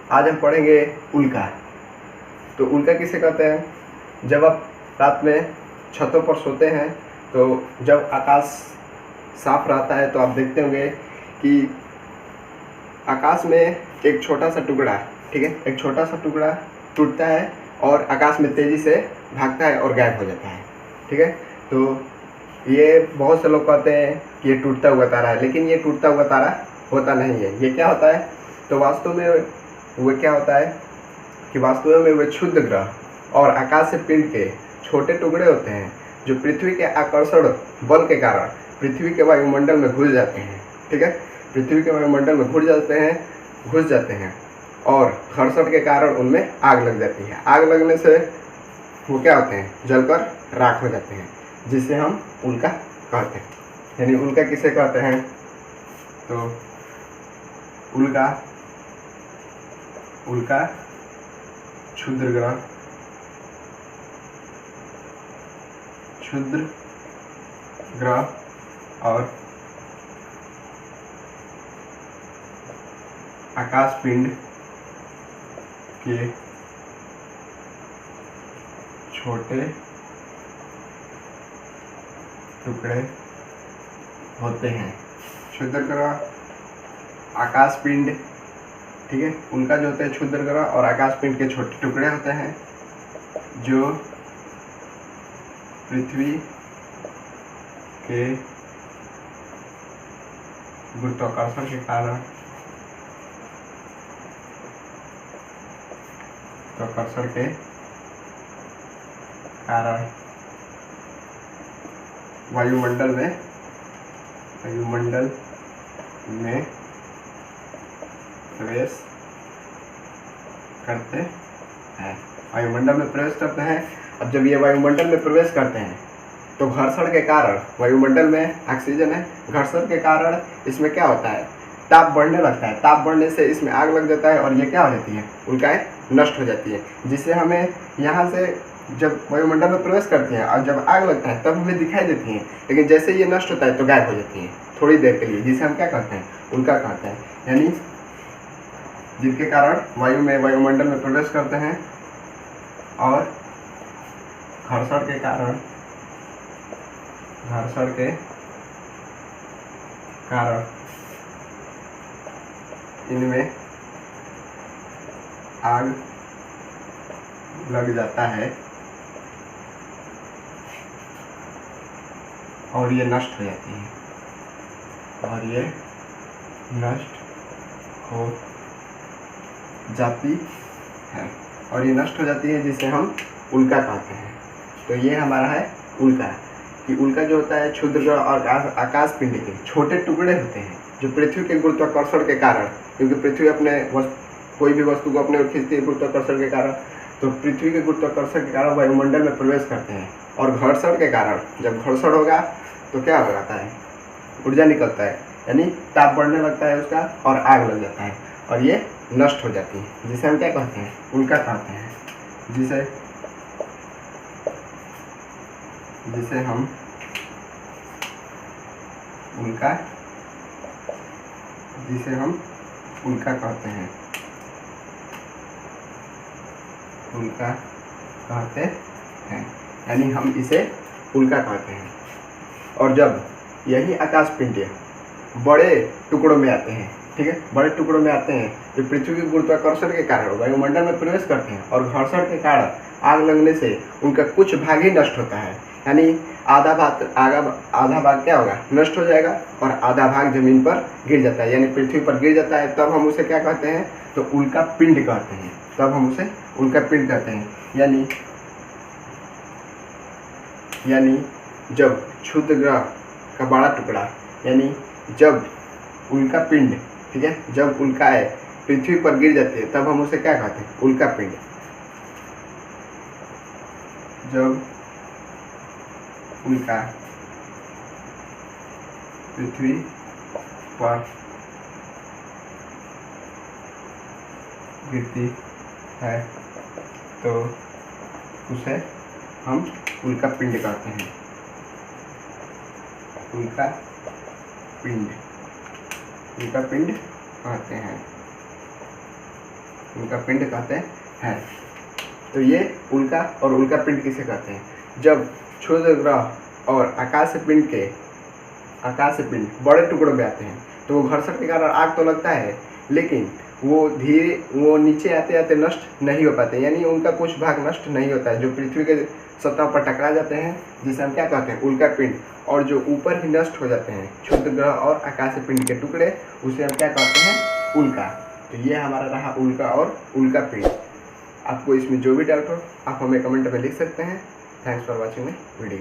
आज हम पढ़ेंगे उल्का। तो उल्का किसे कहते हैं? जब आप रात में छतों पर सोते हैं तो जब आकाश साफ रहता है तो आप देखते होंगे कि आकाश में एक छोटा सा टुकड़ा, ठीक है, एक छोटा सा टुकड़ा टूटता है और आकाश में तेज़ी से भागता है और गायब हो जाता है, ठीक है। तो ये बहुत से लोग कहते हैं कि ये टूटता हुआ तारा है, लेकिन ये टूटता हुआ तारा होता नहीं है। ये क्या होता है? तो वास्तव में वो क्या होता है कि वास्तव में वे क्षुद्र ग्रह और आकाश से पिंड के छोटे टुकड़े होते हैं जो पृथ्वी के आकर्षण बल के कारण पृथ्वी के वायुमंडल में घुस जाते हैं, ठीक है। पृथ्वी के वायुमंडल में घुस जाते हैं और घर्षण के कारण उनमें आग लग जाती है। आग लगने से वो क्या होते हैं? जलकर राख हो जाते हैं, जिसे हम उल्का कहते हैं। यानी उल्का किसे कहते हैं? तो उल्का क्षुद्र ग्रह और आकाश पिंड के छोटे टुकड़े होते हैं। क्षुद्र ग्रह, आकाश पिंड, ठीक है। उनका जो होते हैं क्षुद्र ग्रह और आकाश पिंड के छोटे टुकड़े होते हैं जो पृथ्वी के गुरुत्वाकर्षण के कारण वायुमंडल में प्रवेश करते हैं। वायुमंडल में प्रवेश करते हैं। अब जब ये वायुमंडल में प्रवेश करते हैं तो घर्षण के कारण, वायुमंडल में ऑक्सीजन है, घर्षण के कारण इसमें क्या होता है? ताप बढ़ने लगता है। ताप बढ़ने से इसमें आग लग जाता है और ये क्या हो जाती है? उल्काएं नष्ट हो जाती है, जिससे हमें यहाँ से जब वायुमंडल में प्रवेश करती हैं और जब आग लगता है तब हमें दिखाई देती हैं, लेकिन जैसे ये नष्ट होता है तो गायब हो जाती हैं थोड़ी देर के लिए, जिसे हम क्या कहते हैं? उल्का कहते हैं। यानी जिनके कारण वायुमंडल में प्रवेश करते हैं और घर्षण के कारण इनमें आग लग जाता है और ये नष्ट हो जाती है जिसे हम उल्का कहते हैं। तो ये हमारा है उल्का। कि उल्का जो होता है क्षुद्र ग्रह और आकाश पिंड के छोटे टुकड़े होते हैं जो पृथ्वी के गुरुत्वाकर्षण के कारण, क्योंकि पृथ्वी कोई भी वस्तु को अपने ओर खींचती है गुरुत्वाकर्षण के कारण, तो पृथ्वी के गुरुत्वाकर्षण के कारण वायुमंडल में प्रवेश करते हैं और घर्षण के कारण, जब घर्षण होगा तो क्या हो जाता है? ऊर्जा निकलता है, यानी ताप बढ़ने लगता है उसका और आग लग जाता है और ये नष्ट हो जाती है, जिसे हम क्या कहते हैं? उल्का कहते हैं। जिसे हम उल्का कहते हैं। यानी हम इसे उल्का कहते हैं। और जब यही आकाश पिंड बड़े टुकड़ों में आते हैं, ठीक है, बड़े टुकड़ों में आते हैं जो पृथ्वी के गुरुत्वाकर्षण के कारण वायुमंडल में प्रवेश करते हैं और घर्षण के कारण आग लगने से उनका कुछ भाग ही नष्ट होता है। यानी आधा भाग क्या होगा? नष्ट हो जाएगा और आधा भाग जमीन पर गिर जाता है, यानी पृथ्वी पर गिर जाता है। तब हम उसे क्या कहते हैं? तो उल्का पिंड कहते हैं। यानी जब क्षुद्र ग्रह का बड़ा टुकड़ा, यानी जब उल्का पिंड, ठीक है, जब उल्काएं पृथ्वी पर गिर जाती है तब हम उसे क्या कहते हैं? उल्का पिंड। जब उल्का पृथ्वी पर गिरती है तो उसे हम उल्का पिंड कहते हैं। उल्का पिंड कहते हैं। उल्का पिंड कहते हैं। तो ये उल्का और उल्का पिंड किसे कहते हैं? जब क्षुद्र ग्रह और आकाशीय पिंड बड़े टुकड़ों में आते हैं तो वो घर्षण के कारण आग तो लगता है, लेकिन वो नीचे आते आते नष्ट नहीं हो पाते, यानी उनका कुछ भाग नष्ट नहीं होता है। जो पृथ्वी के सतह पर टकरा जाते हैं जिसे हम क्या कहते हैं? उल्का पिंड। और जो ऊपर ही नष्ट हो जाते हैं क्षुद्र ग्रह और आकाशीय पिंड के टुकड़े, उसे हम क्या कहते हैं? उल्का। तो ये हमारा रहा उल्का और उल्का पिंड। आपको इसमें जो भी डाउट हो आप हमें कमेंट में लिख सकते हैं। Thanks for watching my video.